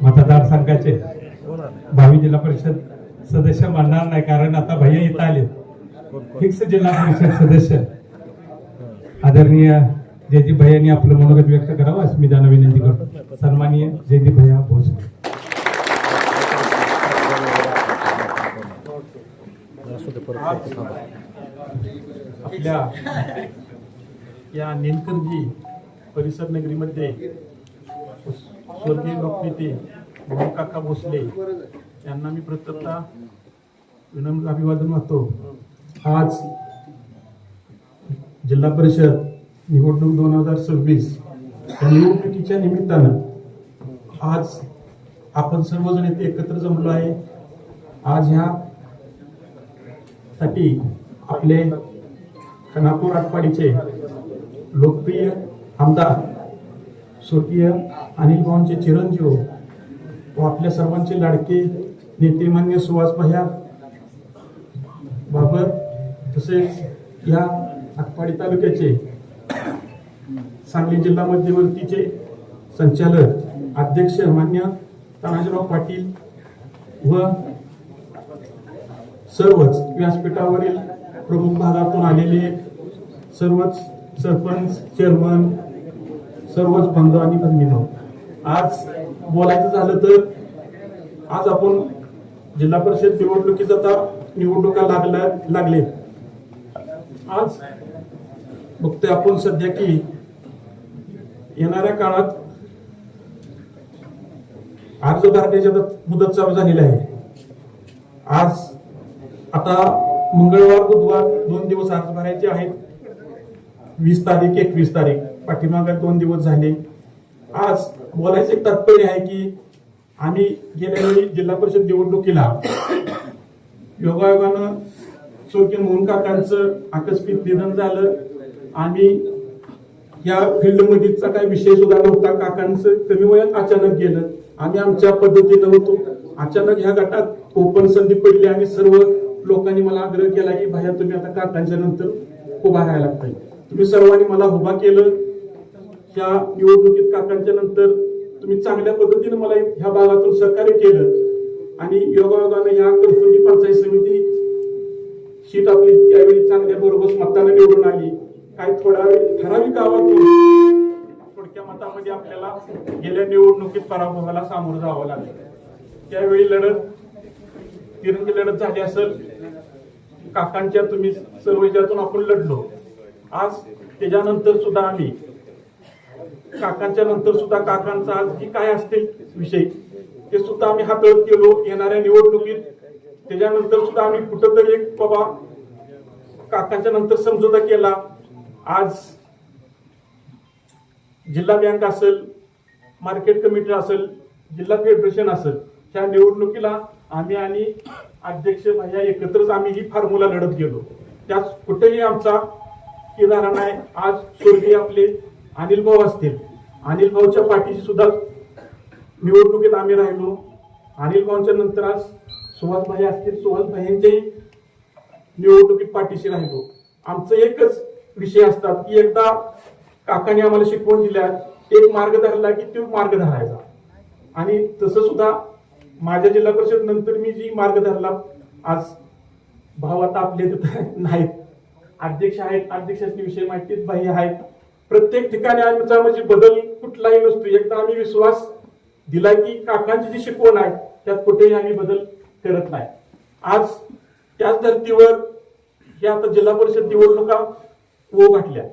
मतदारसंघाचे भावी जिल्हा परिषद सदस्य म्हणणार नाही, कारण आता भैया इथं आले. फिक्स जिल्हा परिषद सदस्य आदरणीय जयदीप भैयांनी आपलं मनोगत व्यक्त करावं अशी मी त्यांना विनंती करतो. सन्माननीय जयदीप भैया भोसले. आपल्या या नेनकरजी परिसर नगरीमध्ये स्वर्गीय लोकनेते काका भोसले यांना मी प्रथमतः विनम्र अभिवादन वाहतो. आज जिल्हा परिषद निवडणूक 2026 या निवडणुकीच्या निमित्तानं आज आपण सर्वजण इथे एकत्र जमलो आहे. आज ह्या साठी आपले खानापूर आटपाडीचे लोकप्रिय आमदार स्वर्गीय अनिल भाऊंचे चिरंजीव व आपल्या सर्वांचे लाडके नेते मान्य सुहास भैया बाबर, तसेच या आटपाडी तालुक्याचे सांगली जिल्हा मध्यवर्तीचे संचालक अध्यक्ष मान्य तानाजीराव पाटील व सर्वच व्यासपीठावरील प्रमुख भागातून आलेले सर्वच सरपंच, चेअरमन, सर्वच बंधू आणि भगिनींनो, आज बोलायचं झालं तर आज आपण जिल्हा परिषद निवडणुकीचा आता निवडणुका लागले. आज बघतोय आपण सध्या की येणाऱ्या काळात अर्ज भरण्याची मुदत चालू झालेली आहे. आज आता मंगळवार बुधवार 2 दिवस अर्ज भरायचे आहेत. 20 तारीख 21 तारीख पाठीमागे 2 दिवस झाले. आज बोलायचं एक तात्पर्य आहे की आम्ही गेल्या वेळी जिल्हा परिषद निवडणुकीला योगायोगानं स्वर्गीय मोहन काकांचं आकस्मिक निधन झालं आणि या फील्डमध्येचा काही विषय सुद्धा नव्हता. काकांचं कमी वयात अचानक गेलं. आम्ही आमच्या पद्धतीनं होतो. अचानक ह्या गटात ओपन संधी पडली आणि सर्व लोकांनी मला आग्रह केला की भैया तुम्ही आता काकांच्या नंतर उभा राहायला लागताय. तुम्ही सर्वांनी मला उभा केलं. ह्या निवडणुकीत काकांच्या नंतर तुम्ही चांगल्या पद्धतीने मला ह्या भागातून सहकार्य केलं आणि योगायोगाने ह्या करसुंडी पंचायत समिती सीट आपली त्यावेळी चांगल्या बरोबर मताने निवडून आली. काही थोडा ठराविक गावातून थोडक्या मतामध्ये आपल्याला गेल्या निवडणुकीत पराभवाला सामोरं जावं लागलं. त्यावेळी तिरंगी लढत झाली असेल. काकांच्या तुम्ही सर्व ज्यातून आपण लढलो. आज त्याच्यानंतर सुद्धा आम्ही काकांच्या नंतर सुद्धा काकांचा आज जी काय असतील विषय ते सुद्धा आम्ही हाताळत गेलो. येणाऱ्या निवडणुकीत त्याच्यानंतर सुद्धा आम्ही कुठंतरी एक बाबा काकांच्या नंतर समझोता केला. आज जिल्हा बँक असेल, मार्केट कमिटी असेल, जिल्हा फेडरेशन असेल, त्या निवडणुकीला आम्ही आणि अध्यक्ष भैया एकत्रच आम्ही ही फॉर्म्युला लढत गेलो. त्यात कुठेही आमचा किनारा नाही. आज स्वर्गीय आपले अनिल भाऊ असतील, अनिल भाऊच्या पाठीशी सुद्धा निवडणुकीत आम्ही राहिलो. अनिल भाऊंच्या नंतर आज सुहास भाई असतील, सुहास भाईंच्याही निवडणुकीत पाठीशी राहिलो. आमचं एकच विषय असतात की एकदा काकाने आम्हाला शिकवून दिल्या, एक मार्ग धरला की तो मार्ग धरायचा. आणि तसं सुद्धा माझ्या जिल्हा परिषद नंतर मी जी मार्ग धरला. आज भाऊ आता आपले नाहीत, अध्यक्ष आहेत, अध्यक्षांनी विषय माहितीत भाई आहेत. प्रत्येक ठिकाणी आमचा म्हणजे बदल कुठलाही नसतो. एकदा आम्ही विश्वास दिला की काकांची जी शिकवण आहे त्यात कुठेही आम्ही बदल करत नाही. आज त्याच धर्तीवर हे आता जिल्हा परिषद निवडणुका घातल्या.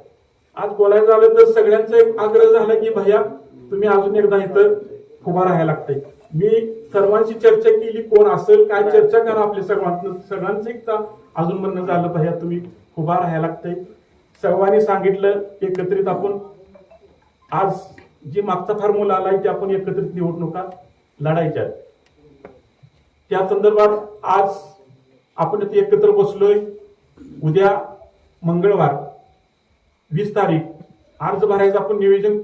आज बोलायचं झालं तर सगळ्यांचा एक आग्रह झाला की भैया तुम्ही अजून एकदा इथं उभा राहायला लागतंय. मी सर्वांशी चर्चा केली, कोण असेल काय चर्चा करा आपल्या सगळ्यांचं एकदा अजून म्हणणं झालं भैया तुम्ही उभा राहायला लागतंय. सर्वांनी सांगितलं एकत्रित आपण आज जी मागचा फॉर्म्युला आलाय ते आपण एकत्रित निवडणुका लढायच्या. त्या संदर्भात आज आपण इथे एकत्र बसलोय. उद्या मंगळवार 20 तारीख अर्ज भरायचं आपण नियोजन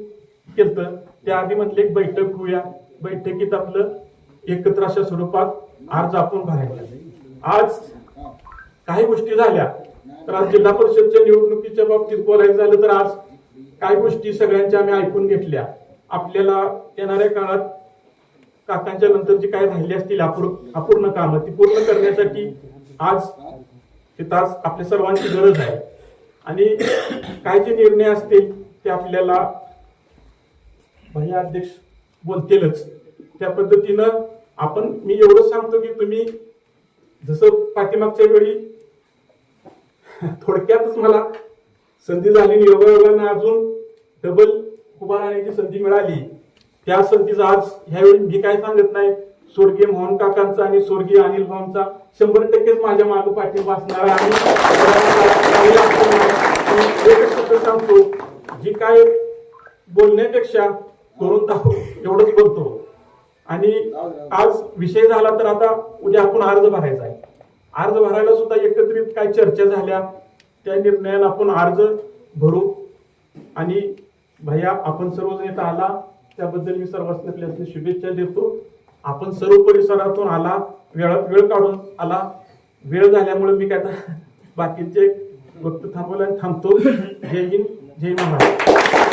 केलं. त्याआधी म्हटलं एक बैठक होऊया. बैठकीत आपलं एकत्र अशा स्वरूपात अर्ज आपण भरायचा. आज काही गोष्टी झाल्या तर आज जिल्हा परिषदच्या निवडणुकीच्या बाबतीत बोलायचं झालं तर आज काही गोष्टी सगळ्यांच्या आम्ही ऐकून घेतल्या. आपल्याला येणाऱ्या काळात काकांच्या नंतर जी काही राहिली असतील अपूर्ण कामं ती पूर्ण करण्यासाठी आज हे तास आपल्या सर्वांची गरज आहे. आणि काय जे निर्णय असतील ते आपल्याला भैया अध्यक्ष बोलतीलच. त्या पद्धतीनं मी एवढं सांगतो की तुम्ही जसं पाठीमागच्या वेळी थोडक्यातच मला संधी झाली, योगायोगानं अजून डबल उभा राहण्याची संधी मिळाली. त्या संधीचा आज ह्यावेळी मी काय सांगत नाही, स्वर्गीय मोहन काकांचा आणि स्वर्गीय अनिल भाऊंचा 100%च माझ्या मागे पाठिंबा असणार आहे. एकच शब्द सांगतो, जी काय बोलण्यापेक्षा करून दाखव एवढंच बोलतो. आणि आज विषय झाला तर आता उद्या आपण अर्ज भरायचा आहे. अर्ज भरायला सुद्धा एकत्रित काय चर्चा झाल्या, त्या निर्णयाला आपण अर्ज भरू. आणि भैया आपण सर्वजण इथं आला त्याबद्दल मी सर्वांना आपल्याला शुभेच्छा देतो. आपण सर्व परिसरातून आला, वेळात वेळ काढून आला. वेळ झाल्यामुळे मी काय बाकीचे वक्त थांबवला थांबतो. जय हिंद, जय महाराष्ट्र.